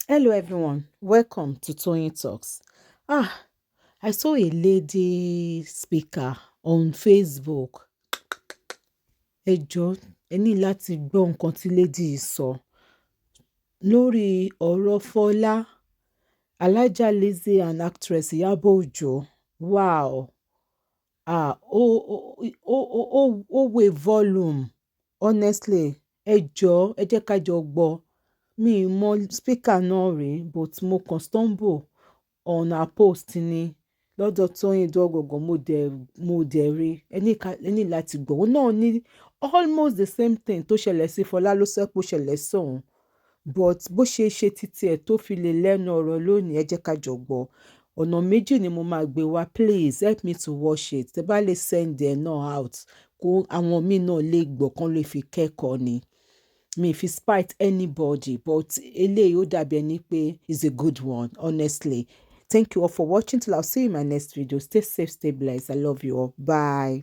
Hello everyone, welcome to Tony Talks. I saw a lady speaker on Facebook. Ẹ jọ̀ọ́, ẹ ní láti gbọ́ nǹkan tí lady yìí sọ lórí ọ̀rọ̀ Fola, Alhaja Lizzy and actress Iyabo Ojo. Wow! Ó wé volume. Honestly, ẹ jọ̀ọ́, ẹ jẹ́ ká jọ gbọ́. Mi ì mọ speaker náà rí, but mo kàn stumble on her post ni lọ́dọ̀ Tóyìn Dọ́gọ̀gọ̀ mo dẹ̀ rí ẹ ní láti gbọ́. Òun náà ní almost the same thing tó ṣẹlẹ̀ sí Fọlá ló sọ pé ó ṣẹlẹ̀ sóun, but bó ṣe ṣe títí ẹ̀ tó fi lè lẹ́nu ọ̀rọ̀ lónìí, ẹ jẹ́ ká jọ gbọ́. Ọ̀nà méjì ni mo máa gbé wá, please help me to watch it. Tẹ́ bá lè send ẹ̀ náà out kó àwọn míì náà lè gbọ́ kán lè fi kẹ́kọ̀ọ́ ni. Me if spite anybody, but eléyìí ó dàbí ẹni pé is a good one, honestly. Thank you all for watching. Till I'll see you in my next video. Stay safe, stay blessed. I love you all. Bye.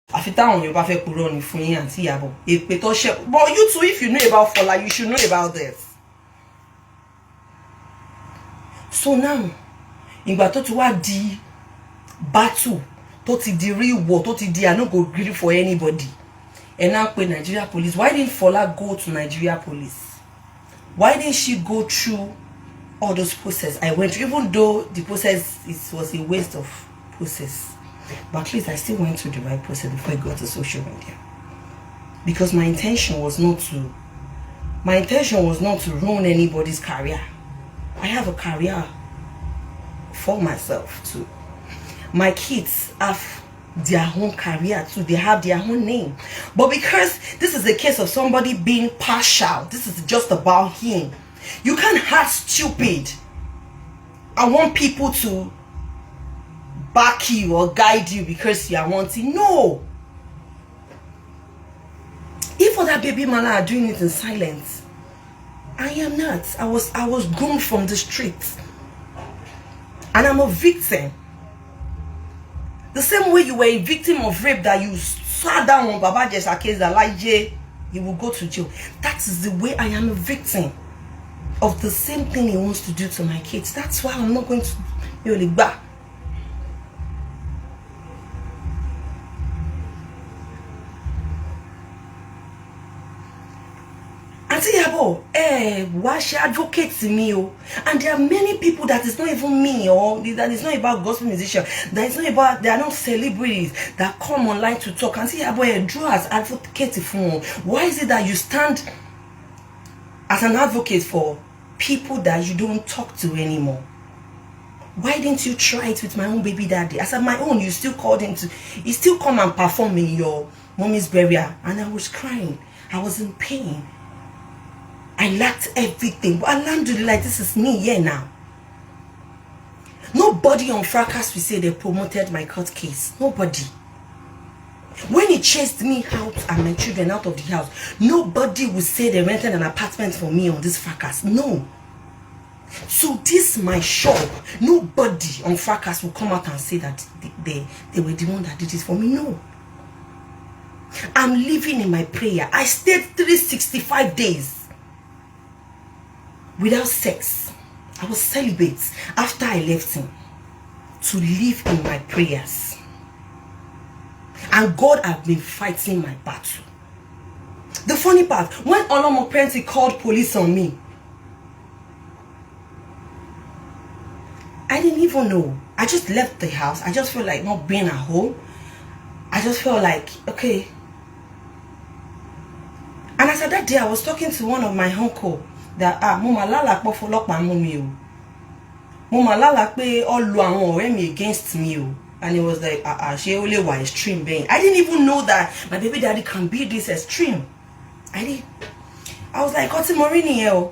Àfi táwọn èèyàn bá fẹ́ purọ́ ni fún yín àti Iyabo. Èpè tó ṣe. But you too, if you know about Fola, you should know about this. So now, ìgbà tó ti wá di battle, tó ti di real war, tó ti di I no go gree for anybody. And now pay Nigeria police. Why didn't Fola go to Nigeria police? Why didn't she go through all those process I went through, even though the process was a waste of process? But at least I still went through the right process before I got to social media. Because my intention was not to ruin anybody's career. I have a career for myself too. My kids have their own career too. They have their own name. But because this is a case of somebody being partial, this is just about him. You can't act stupid. I want people to back you or guide you because you are wanting. No. If other baby mama are doing it in silence, I am not. I was groomed from the streets. And I'm a victim. The same way you were a victim of rape that you sat down on Baba Jesa case that like you will go to jail. That is the way I am a victim of the same thing he wants to do to my kids. That's why I'm not going to be back. Iyabo, why she advocates me? And there are many people that is not even me, or that is not about gospel musicians, that is not about, they are not celebrities that come online to talk. And Iyabo, draw as advocate for. Why is it that you stand as an advocate for people that you don't talk to anymore? Why didn't you try it with my own baby daddy? As at my own, you still called him to, he still come and perform in your mommy's burial. And I was crying. I was in pain. I lacked everything. But alhamdulillah, this is me here now. Nobody on Fracas will say they promoted my court case. Nobody. When he chased me out and my children out of the house, nobody will say they rented an apartment for me on this Fracas. No. So this my shop. Nobody on Fracas will come out and say that they were the one that did it for me. No. I'm living in my prayer. I stayed 365 days without sex. I was celibate after I left him to live in my prayers. And God has been fighting my battle. The funny part, when Parental called police on me, I didn't even know. I just left the house. I just felt like not being at home. I just felt like, okay. And as at that day, I was talking to one of my uncle that mama lala po follow me o. Mama lala pe all lo àwọn ọ̀rẹ́ mi against me o. And it was like she only was extreme being. I didn't even know that my baby daddy can be this extreme. I was like, "What's Morini here?"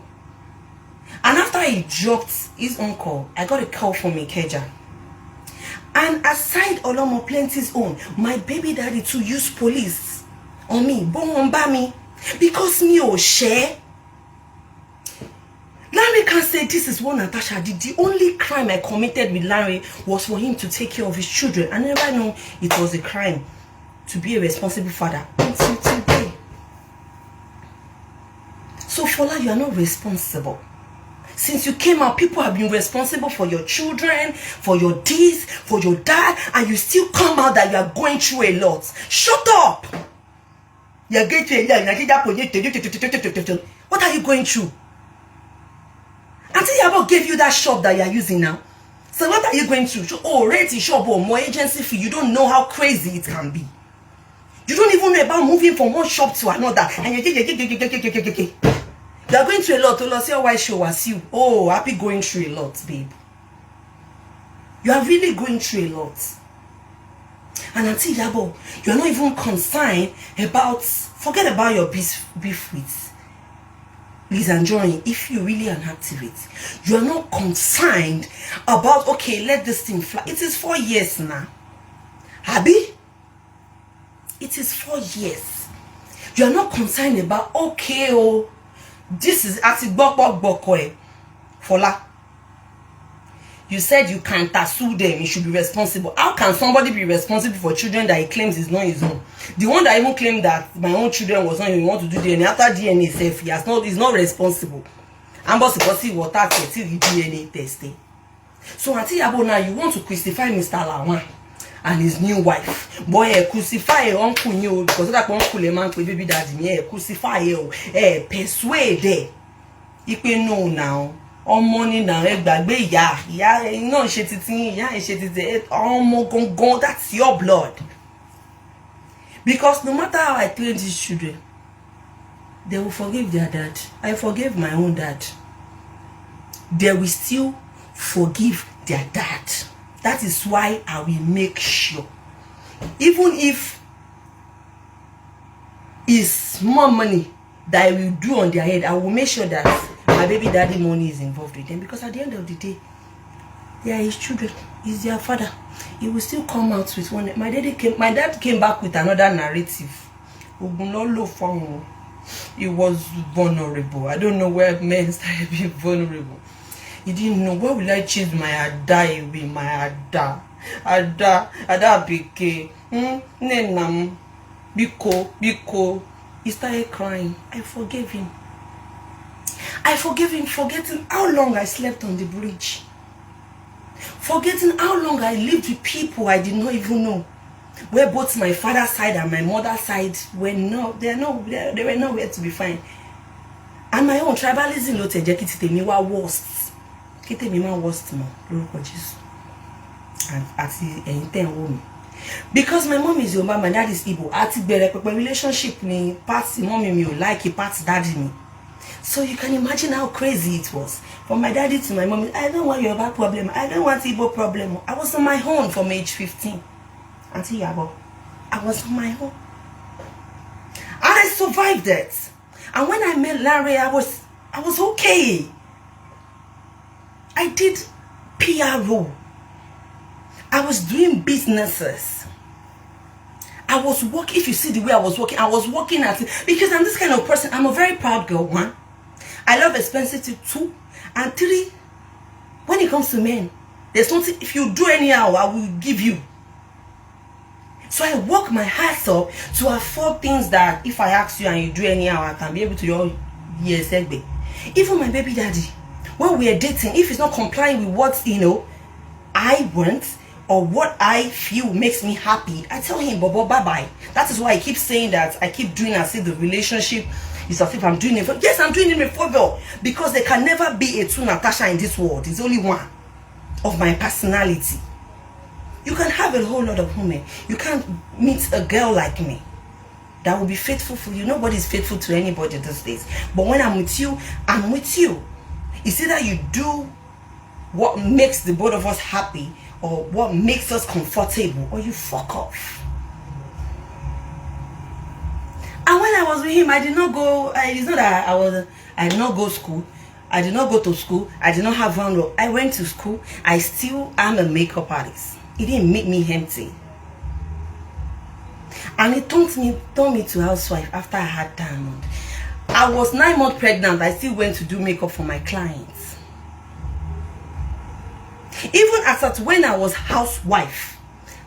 And after he dropped his uncle, I got a call from Ikeja. And aside Olomo Plenty's own, my baby daddy too used police on me, bomba me, because me oh share. Larry can say this is what Natasha did. The only crime I committed with Larry was for him to take care of his children. I never knew it was a crime to be a responsible father until today. So Fola, you are not responsible. Since you came out, people have been responsible for your children, for your this, for your that, and you still come out that you are going through a lot. Shut up! You're going through a lot. What are you going through? Auntie Iyabo gave you that shop that you are using now. So what are you going through? Oh, rent shop or more agency fee. You don't know how crazy it can be. You don't even know about moving from one shop to another. And you are going through a lot. Oh, see how I show us you. Oh, happy going through a lot, babe. You are really going through a lot. And Auntie Iyabo, you are not even concerned about, forget about your beef with Lizzy and Joy. If you really an activist, you are not concerned about, okay, let this thing fly. It is 4 years now. Abby? It is 4 years. You are not concerned about, okay, oh, this is actually Fola. You said you can't sue them, you should be responsible. How can somebody be responsible for children that he claims is not his own? The one that even claimed that my own children was not even want to do DNA after DNA self, he's not responsible. I'm supposed to what till he DNA testing. So Auntie Iyabo, now you want to crucify Mr. Lawan and his new wife. Boy, crucify uncle you because that uncle a man baby daddy, crucify persuade. Ipe no now. On money now, you know, that's your blood. Because no matter how I train these children, they will forgive their dad. I forgave my own dad. They will still forgive their dad. That is why I will make sure, even if it's more money that I will do on their head, I will make sure that my baby daddy money is involved with them, because at the end of the day, they are his children. He's their father. He will still come out with one. My dad came back with another narrative. He was vulnerable. I don't know where men started being vulnerable. He didn't know, where will I choose my Ada away? My Ada Bike. Nenam. Biko. He started crying. I forgave him. I forgave him, forgetting how long I slept on the bridge. Forgetting how long I lived with people I did not even know. Where both my father's side and my mother's side were they were nowhere to be found. And my own tribalism no te worst. Kite mi ma worst mo lórúkọ Jesus. And àti ẹ̀yin tẹ́ ń wò mí. Because my mom is Yoruba, my dad is Igbo. Àti bẹ̀rẹ̀ pẹ̀pẹ̀ relationship ni party mommy mi ò like party daddy mi. So you can imagine how crazy it was. From my daddy to my mom, I don't want Yoruba problem. I don't want Igbo problem. I was on my own from age 15. Auntie Iyabo, I was on my own. And I survived it. And when I met Larry, I was okay. I did PRO. I was doing businesses. I was working. If you see the way I was working at it. Because I'm this kind of person. I'm a very proud girl, one. I love expensive things, 2. And 3, when it comes to men, there's something, if you do anyhow, I will give you. So I work my ass up to afford things that if I ask you and you do anyhow, I can be able to do. Yes, even my baby daddy, when we are dating, if he's not complying with what, I want, or what I feel makes me happy, I tell him, Bobo, bye-bye. That is why I keep saying that I keep doing as if the relationship is as if I'm doing it for. Yes, I'm doing it for favor. Because there can never be a two Natasha in this world. It's only one of my personality. You can have a whole lot of women. You can't meet a girl like me that will be faithful for you. Nobody's faithful to anybody these days. But when I'm with you, I'm with you. It's either you do what makes the both of us happy or what makes us comfortable, or you fuck off. And when I was with him, I did not go. It's not that I did not go to school. I did not go to school. I did not have one. I went to school. I still am a makeup artist. It didn't make me empty. And it turned me to housewife after I had Diamond. I was 9 months pregnant. I still went to do makeup for my clients. Even as at when I was housewife,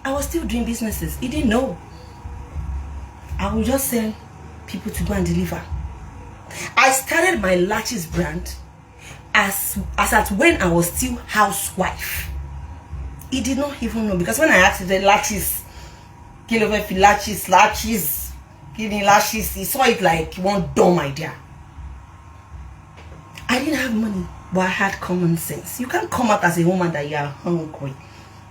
I was still doing businesses. He didn't know. I would just send people to go and deliver. I started my latches brand as at when I was still housewife. He did not even know, because when I asked him the latches, latches, he saw it like one dumb idea. I didn't have money, but I had common sense. You can't come out as a woman that you are hungry.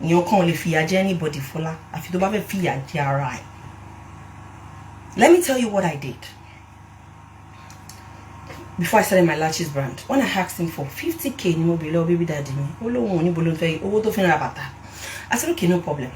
You can't only fear anybody, Fola. If you don't have a fear, you're right. Let me tell you what I did before I started my latches brand. When I asked him for 50k, no below baby daddy, I said, okay, no problem.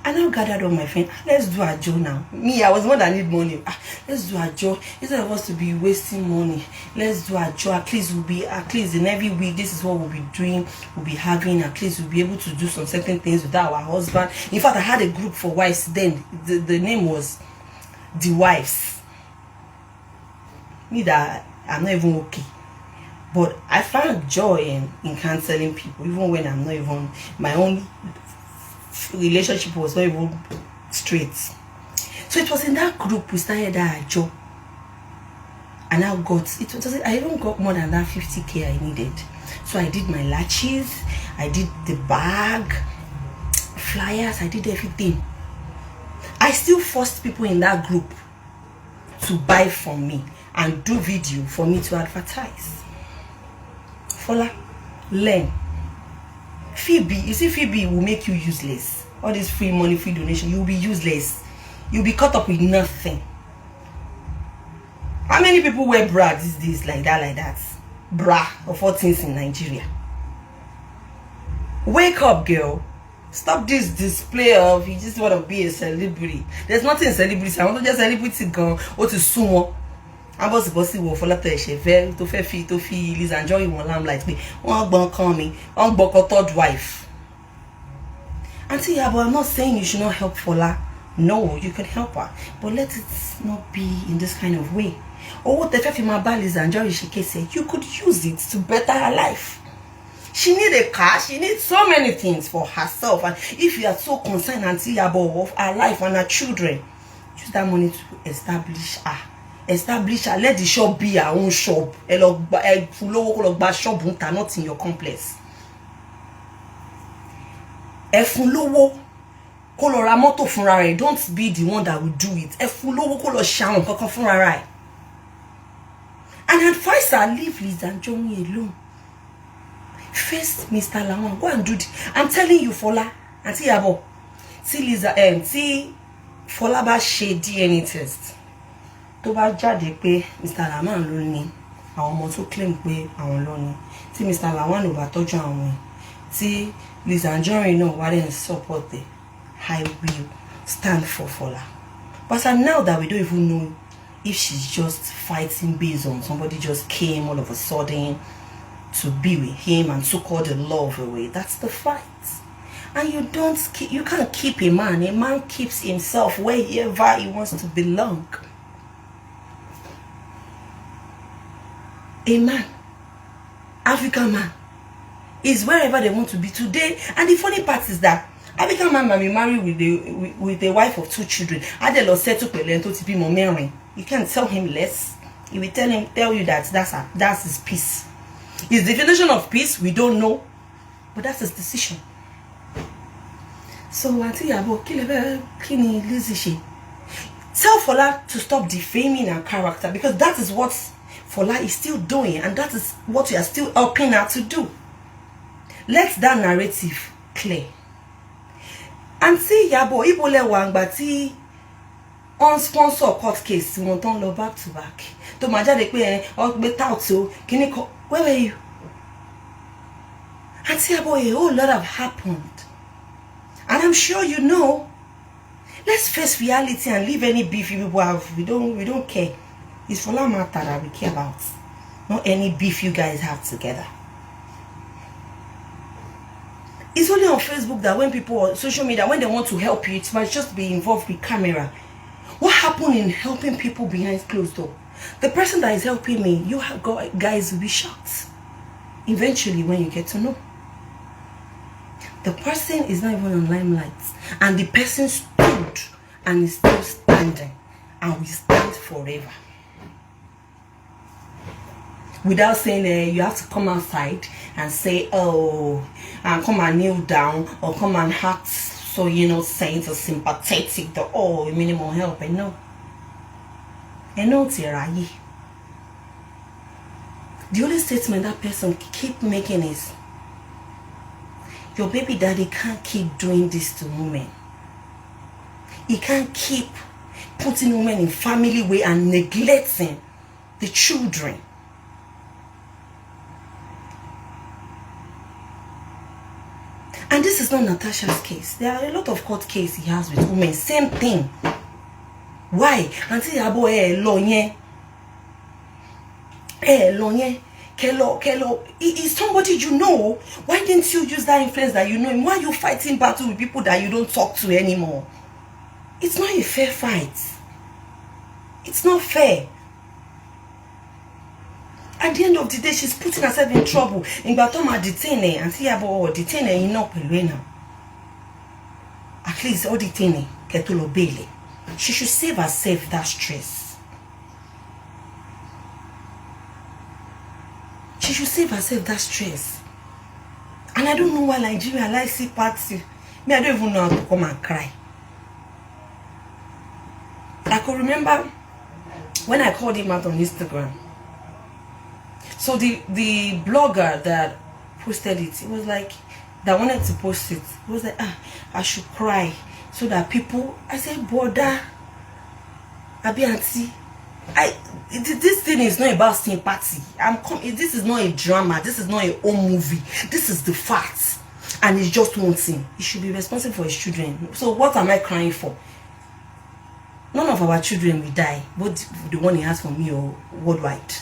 I now gathered all my friends. Let's do a job now. Me, I was the one that need money. Let's do a job. Instead of us to be wasting money, let's do a job. At least in every week, this is what we'll be doing. We'll be having, at least we'll be able to do some certain things without our husband. In fact, I had a group for wives then. The name was The Wives. Me that I'm not even okay. But I found joy in counseling people, even when I'm not even, my own relationship was not even straight. So it was in that group we started that job. And I even got more than that 50k I needed. So I did my latches, I did the bag, flyers, I did everything. I still forced people in that group to buy from me and do video for me to advertise. Fola, learn. Phoebe, you see, Phoebe will make you useless. All this free money, free donation, you'll be useless. You'll be caught up with nothing. How many people wear bra these days like that? Bra of all things in Nigeria. Wake up, girl. Stop this display of you just want to be a celebrity. There's nothing in celebrity. I want to just celebrity go or to sumo. I'm supposed to go for la to feel Lizzy and Joy one lamb me. One bon call me. One boko third wife. Auntie Iyabo, I'm not saying you should not help Fola. No, you can help her. But let it not be in this kind of way. Or what the fact my Lizzy and Joy said, you could use it to better her life. She needs a car, she needs so many things for herself. And if you are so concerned, Auntie Iyabo, of her life and her children, use that money to establish her. Let the shop be her own shop. Shop not in your complex. Don't be the one that will do it. And advise her, leave Lizzy and Johnny alone. First, Mr. Lawan, go and do it. I'm telling you, Fola, Auntie Iyabo, see Lizzy, see Fola ba ṣe DNA test. Tó bá jáde pé Mr. Lawan ló ní, àwọn ọmọ tó claim pé àwọn ló ní. Tí Mr. Lawan ò bá tọ́jú àwọn, tí Lizzy and Johnny náà wá dẹ̀ support the, I will stand for Fola. But now that we don't even know if she's just fighting based on somebody just came all of a sudden to be with him and took all the love away. That's the fight. And you can't keep a man. A man keeps himself wherever he wants to belong. A man, African man, is wherever they want to be today. And the funny part is that African man might be married with a wife of 2 children. You can't tell him less. He will tell you that that's his peace. His definition of peace, we don't know, but that's his decision. So, Auntie Iyabo, kini Lizzy, tell Fola to stop defaming her character, because that is what Fola is still doing, and that is what we are still helping her to do. Let that narrative clear. Auntie Iyabo, ibole wangba ti on sponsor court case, wọ́n ton lọ back to back. To ma jade pe o gbe tout so, kini ko, where were you? Auntie Iyabo, a whole lot have happened. And I'm sure you know. Let's face reality and leave any beef people have. We don't care. It's Fola matter that we care about. Not any beef you guys have together. It's only on Facebook that when people on social media, when they want to help you, it might just be involved with camera. What happened in helping people behind closed door? The person that is helping me, you guys will be shocked. Eventually, when you get to know. The person is not even on limelight. And the person stood and is still standing. And will stand forever. without saying you have to come outside and say, oh, and come and kneel down or come and act so innocent or sympathetic, the minimal help. I know Tirayi. The only statement that person keep making is, your baby daddy can't keep doing this to women. He can't keep putting women in family way and neglecting the children. And this is not Natasha's case. There are a lot of court cases he has with women. Same thing. Why? Auntie Iyabo Kelo, is somebody you know. Why didn't you use that influence that you know him? Why are you fighting battle with people that you don't talk to anymore? It's not a fair fight. It's not fair. At the end of the day, she's putting herself in trouble. In Batoma detain her, Auntie Iyabo detain her enough now. At least all detain her, Ketolo Bailey. She should save herself that stress. She should save herself that stress. And I don't know why Nigeria likes sympathy. Me, I don't even know how to come and cry. I could remember when I called him out on Instagram. So the blogger that posted it was like, that wanted to post it, was like, I should cry so that people, I said, brother, Abi auntie, this thing is not about sympathy. This is not a drama. This is not a home movie. This is the facts. And it's just one thing. He should be responsible for his children. So what am I crying for? None of our children will die, both the one he has for me or worldwide.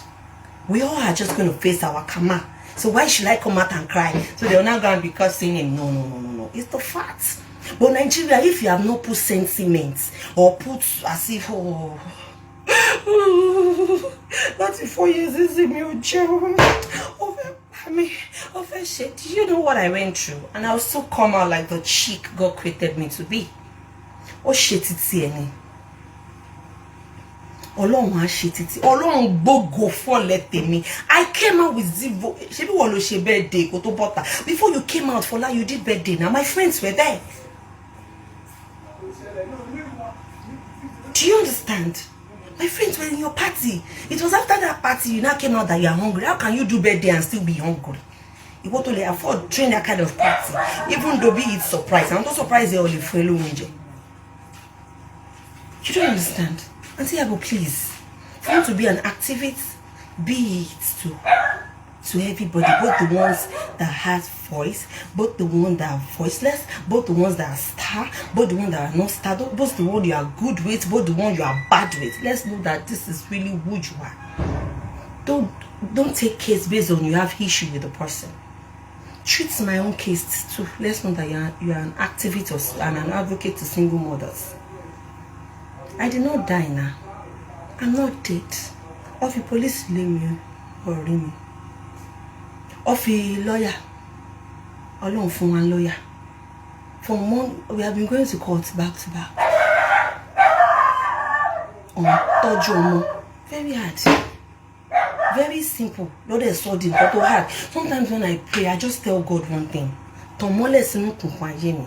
We all are just going to face our karma. So why should I come out and cry? So they're not going to be cursing him. No. It's the facts. But Nigeria, if you have not put sentiments or put as if, that's 4 years is in your jail. Shit. Do you know what I went through? And I'll still come out like the chick God created me to be. Oh shit, it's here. Ọlọ́run á ṣe títí. Ọlọ́run gbógo fọ́lẹ̀ tèmi. I came out with zero. Ṣebí wọ́n ló ṣe birthday kó tó bọ́ta. Before you came out, Fola, you did birthday. Now my friends were there. Do you understand? My friends were in your party. It was after that party you now came out that you are hungry. How can you do birthday and still be hungry? You want to afford train that kind of party, even though be it surprise. I'm not surprised they only follow me. You don't understand. Auntie Iyabo, please, for you to be an activist, be it to everybody, both the ones that has voice, both the ones that are voiceless, both the ones that are star, both the ones that are not star, both the ones you are good with, both the ones you are bad with. Let's know that this is really who you are. Don't take case based on you have issue with the person. Treat my own case too. Let's know that you are an activist and an advocate to single mothers. I did not die now. I'm not dead. Of the police blame you or me. Of a lawyer. Alone for one lawyer. For months, we have been going to court back to back. On Tojomo. Very hard. Very simple. Not a sudden, but hard. Sometimes when I pray, I just tell God one thing. Tomole sinu kunkwaye mi.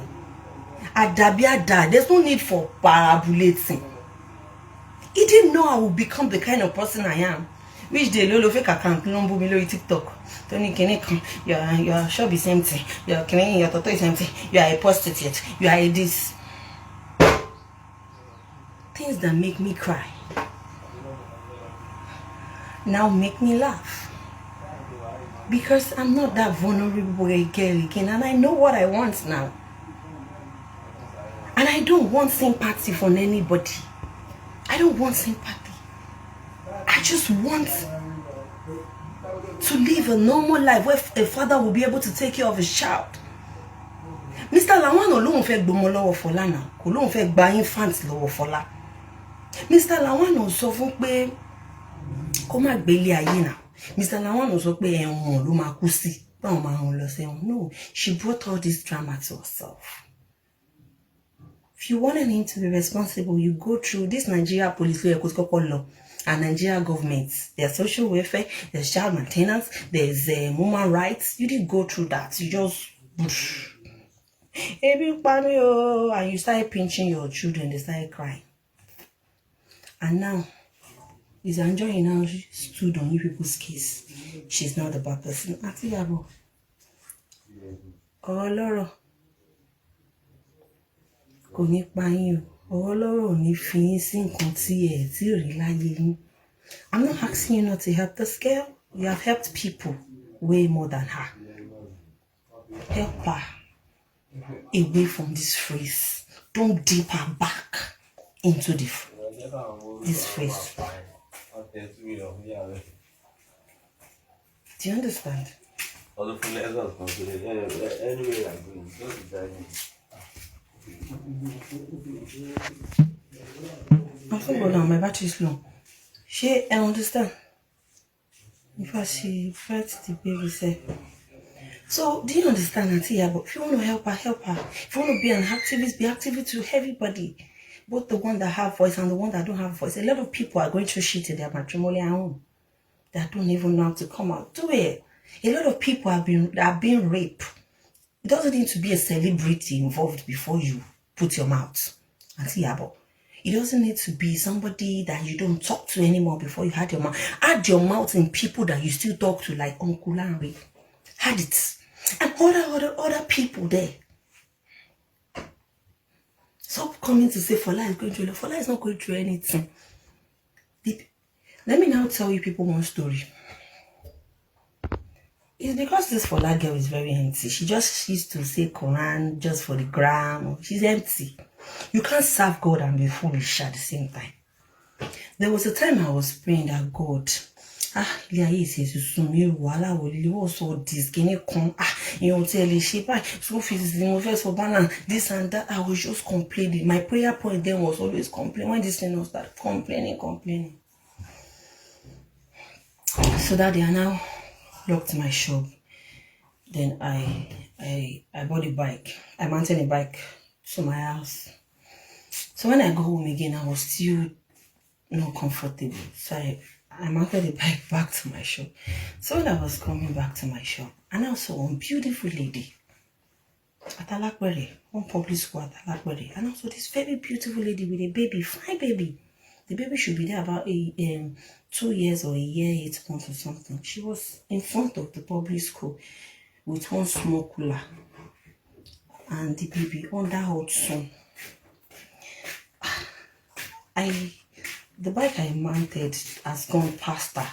Adabia da. There's no need for parabolating. He didn't know I would become the kind of person I am. Which day lolo fake account lombo mi lórí TikTok. Tony Kenekan, your shop is empty. Your toto is empty. You are a prostitute. You are a this. Things that make me cry now make me laugh. Because I'm not that vulnerable girl again, and I know what I want now. And I don't want sympathy from anybody. I don't want sympathy. I just want to live a normal life where a father will be able to take care of his child. Mr. Lawan alone fẹ́ gbọmọ lọ́wọ́ Fola now. Kò lóun fẹ́ gba infant lọ́wọ́ Fola. Mr. Lawan ò sọ fún pé kó má gbélé ayé now. Mr. Lawan ò sọ pé ẹ̀wọ̀n ló máa kú sí. Báwọn máa hàn lọ sẹ́wọ̀n. No, she brought all this drama to herself. If you wanted him to be responsible, you go through this Nigeria police law. And Nigeria government, there's social welfare, there's child maintenance, there's human rights. You didn't go through that. You just and you started pinching your children, they started crying. And now is enjoying now stood on you people's case. She's not the bad person. Àti Iyabo. Ọ̀rọ̀ lọ́rọ̀ kò ní pa yín o. Ọ̀rọ̀ lọ́rọ̀ ò ní fi yín sí nǹkan tí ẹ tí ò rí láyé yín. I'm not asking you not to help this girl. You have helped people way more than her. Help her away from this phrase. Don't dip her back into this phrase. Do you understand? I'm so good now, my battery is low. I understand. If I see fight the baby say. So do you understand, Auntie Iyabo? If you want to help her, help her. If you want to be an activist, be activist to everybody. Both the one that have voice and the one that don't have voice. A lot of people are going through shit in their matrimonial home that don't even know how to come out. Do it. A lot of people are being raped. It doesn't need to be a celebrity involved before you put your mouth. Auntie Iyabo. It doesn't need to be somebody that you don't talk to anymore before you had your mouth. Add your mouth in people that you still talk to, like Uncle Larry. Had it. And other people there. Stop coming to say Fola is going through. Fola is not going through anything. Let me now tell you people one story. It's because this Fola girl is very empty. She used to say Quran just for the gram. She's empty. You can't serve God and be foolish at the same time. There was a time I was praying that God, what's all this? Can you come? You tell me, so for balance, this and that. I was just complaining. My prayer point then was always complaining. When this thing was start complaining. So that they are now locked my shop. Then I bought a bike. I mounted a bike to my house. So when I go home again, I was still not comfortable. So I mounted the bike back to my shop. So when I was coming back to my shop, and I saw one beautiful lady at Alakwere, one public school at Alakwere, and also this very beautiful lady with a baby, fine baby. The baby should be there about 2 years or a year, 8 months or something. She was in front of the public school with one small cooler and the baby under hot sun. The bike I mounted has gone past her.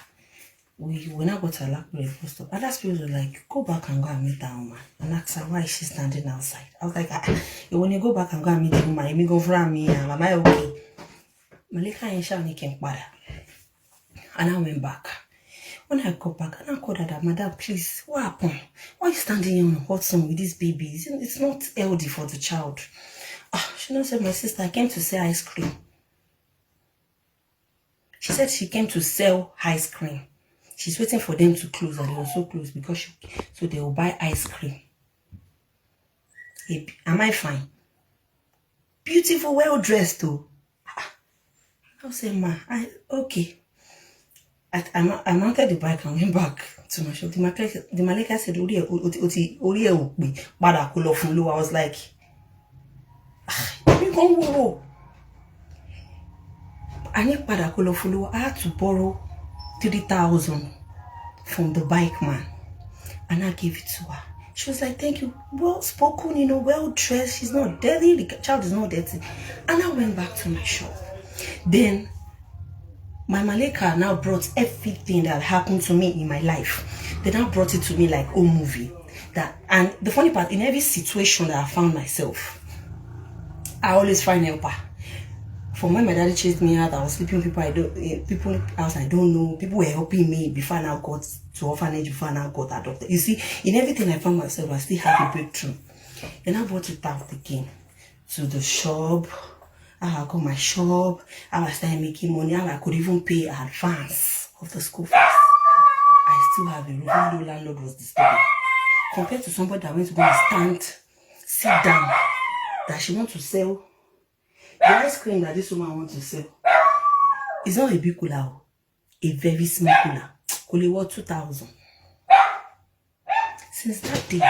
We now got to Alakwere bus stop. And that spirit was like, go back and go and meet that woman. And ask her why she's standing outside. I was like, when you go back and go and meet the woman, you go from me, am I okay? Malika and Shani came back. And I went back. When I got back, and I called her that, Madam, please, what happened? Why are you standing here on a hot sun with this baby? It's not healthy for the child. She now said, my sister, I came to sell ice cream. She said she came to sell ice cream. She's waiting for them to close, and they were so close because so they will buy ice cream. Am I fine? Beautiful, well dressed though. I said, ma, okay. I mounted the bike and went back to my shop. The Malika said, I was like, I had to borrow 3,000 from the bike man, and I gave it to her. She was like, thank you, well spoken, well dressed. She's not dirty, the child is not dirty. And I went back to my shop. Then my Malika now brought everything that happened to me in my life. They now brought it to me like a movie. And the funny part, in every situation that I found myself, I always find helper. From when my daddy chased me out, I was sleeping with people else I don't know. People were helping me before I now got to orphanage, before I now got adopted. You see, in everything I found myself, I still had a breakthrough. Then I brought it back again to the shop. I got my shop. I started making money. I could even pay advance of the school fees. I still have a room. No landlord was disturbing. Compared to somebody that went to go and sit down, that she wants to sell. The ice cream that this woman wants to sell is not a big cooler. a very small cooler. Only worth 2,000. Since that day,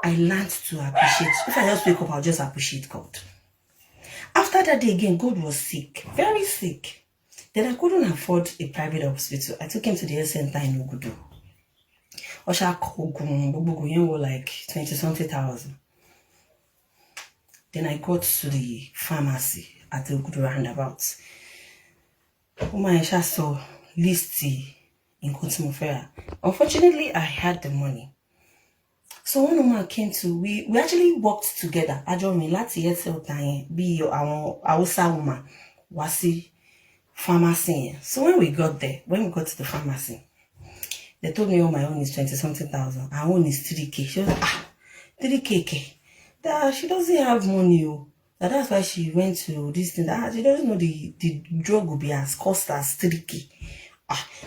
I learned to appreciate. If I just wake up, I'll just appreciate God. After that day again, God was sick, very sick. Then I couldn't afford a private hospital. I took him to the health center in Ogudu. Osha Kogun were like 20-something thousand. Then I got to the pharmacy at the Ogudu roundabout. I just saw Lizzy in Kotumofera. Unfortunately, I had the money. So one woman came to, we actually worked together. Ajomi lati yesel tayen be our Hausa woman wasi pharmacy. So when we got to the pharmacy, they told me, oh, my own is 20-something thousand. Our own is 3K. She was 3K. That she doesn't have money. That's why she went to this thing. That she doesn't know the drug will be as cost as 3K.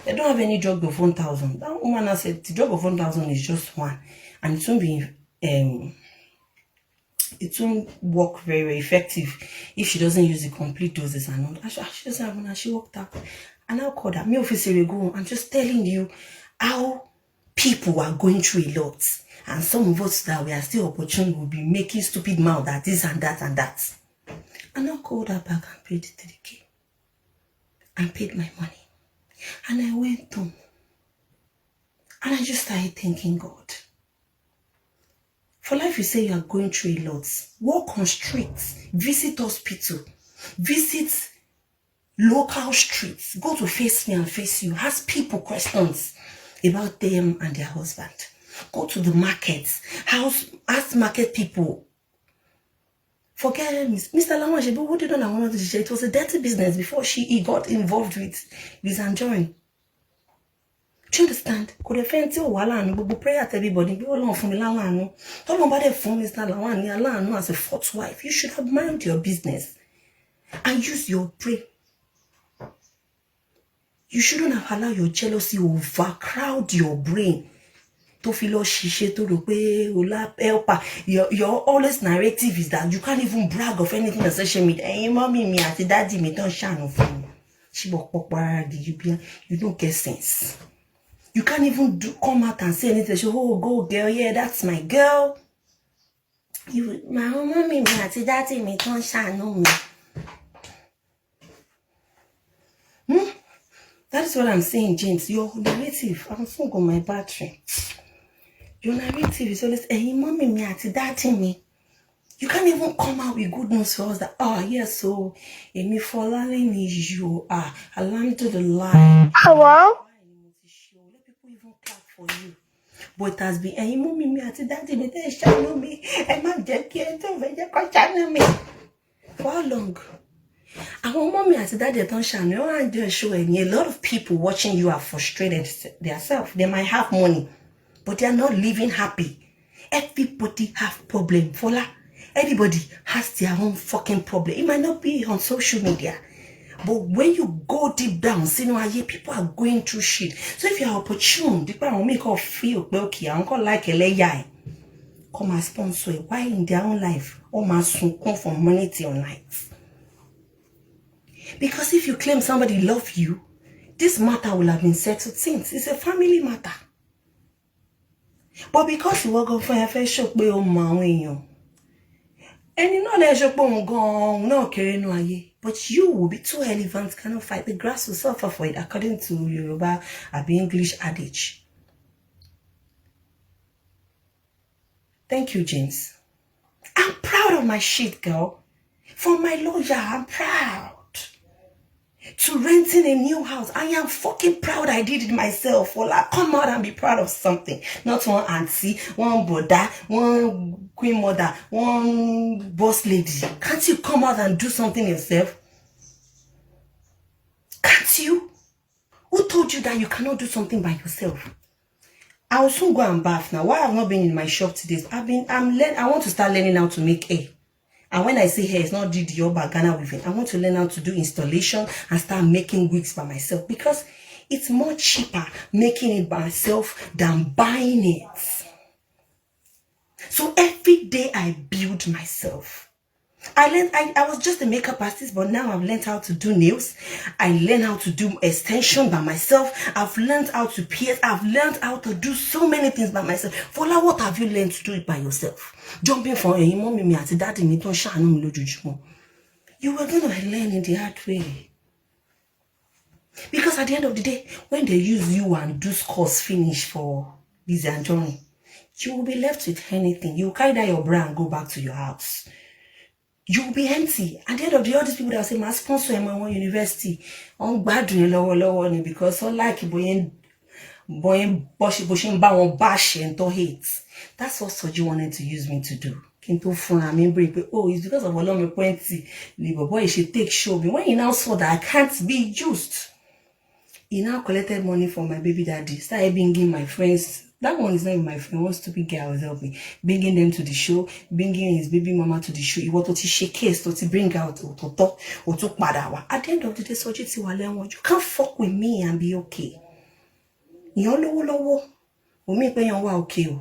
They don't have any drug of 1,000. That woman said the drug of 1,000 is just one, and it won't be it won't work very, very effective if she doesn't use the complete doses and all. She doesn't have one. She walked out, and I called her. Me officer go. I'm just telling you how people are going through a lot, and some of us that we are still opportune will be making stupid mouth at this and that and that. And I called her back and paid the 3K and paid my money. And I went home and I just started thanking God. For life, you say you are going through a lot. Walk on streets, visit hospital, visit local streets, go to Face Me and Face You, ask people questions about them and their husband. Go to the markets, ask market people. Forget Mr. Lawan, but what did I want to say? It was a dirty business before he got involved with Lizzy. Do you understand? Could have felt pray at everybody. Be along from Lawan. Don't nobody phone Mr. Lawan as a fourth wife. You should have mind your business and use your brain. You shouldn't have allowed your jealousy overcrowd your brain. To feel your always narrative is that you can't even brag of anything on social media. Hey, mommy, me at daddy, me don't shine on phone. You don't get sense. You can't even come out and say anything. Oh, go girl, yeah, that's my girl. My mommy, me at daddy, me don't shine on me. That is what I'm saying, James. Your narrative, I'm so on my battery. Your narrative is always, hey, mommy, me at daddy, me. You can't even come out with good news for us that, yes, so, me Fola is you, alarm to the line. Hello? Let people even clap for you. But it has been, hey, mommy, me at daddy, me, they channel me, and my Jackie, and channel me. For how long? And when mommy at daddy don't channel, and just show a lot of people watching you are frustrated themselves. They might have money, but they are not living happy. Everybody have problem. Fola. Everybody has their own fucking problem. It might not be on social media, but when you go deep down, see, people are going through shit. So if you're opportune, people will make you feel okay. I don't like a lay. Come and sponsor. Why in their own life? Or must come from money till night? Because if you claim somebody love you, this matter will have been settled since. It's a family matter. But because you walk off for your face, shock by your man, and you know but you will be too relevant, cannot fight. The grass will suffer for it, according to Yoruba English adage. Thank you, James. I'm proud of my shit, girl. For my lawyer, I'm proud. To renting a new house, I am fucking proud I did it myself. Well, I come out and be proud of something. Not one auntie, one brother, one queen mother, one boss lady. Can't you come out and do something yourself? Can't you? Who told you that you cannot do something by yourself? I will soon go and bath now. Why I've not been in my shop today? I want to start learning how to make hair. And when I say hair, it's not the Yoruba Ghana weaving. I want to learn how to do installation and start making wigs by myself, because it's more cheaper making it by myself than buying it. So every day I build myself. I was just a makeup artist, but now I've learned how to do nails. I learned how to do extension by myself. I've learned how to pierce. I've learned how to do so many things by myself. Fola, what have you learned to do it by yourself? Jumping from a mommy me at daddy me don't shine no lójoojúmọ́. You were gonna learn in the hard way. Because at the end of the day, when they use you and do scores finish for Lizzy and Johnny, you will be left with anything. You will carry down your bra and go back to your house. You will be empty. At the end of the day, all these people that say, my sponsor in my one university, on badly lower because all like boy bashing ba bash and to hate. That's what you wanted to use me to do. Kinto fun I mean break, oh, it's because of Olome Plenty. The boy should take show me. When he now saw that I can't be used, he now collected money from my baby daddy. Started bringing my friends. That one is not even my friend. One stupid girl was helping. Bringing them to the show. Bringing his baby mama to the show. He wanted to shake case to bring out or to padawa. At the end of the day, so you can't fuck with me and be okay. You know, okay.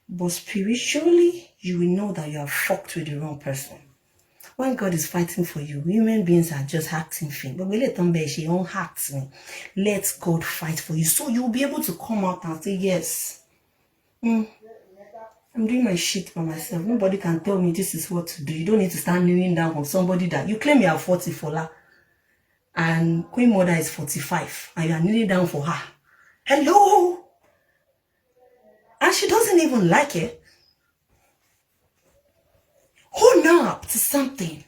But spiritually, you will know that you are fucked with the wrong person. When God is fighting for you, human beings are just acting things. But we let them be, she won't act me. Let God fight for you. So you'll be able to come out and say, yes, I'm doing my shit by myself. Nobody can tell me this is what to do. You don't need to stand kneeling down for somebody that you claim you are 40 Fola. And Queen Mother is 45. And you are kneeling down for her. Hello? And she doesn't even like it. Own up to something.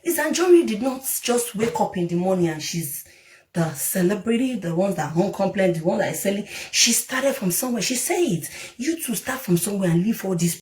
Lizzy Anjorin did not just wake up in the morning and she's the celebrity, the ones that won't complain, the one that is selling. She started from somewhere. She said it. You two start from somewhere and leave all these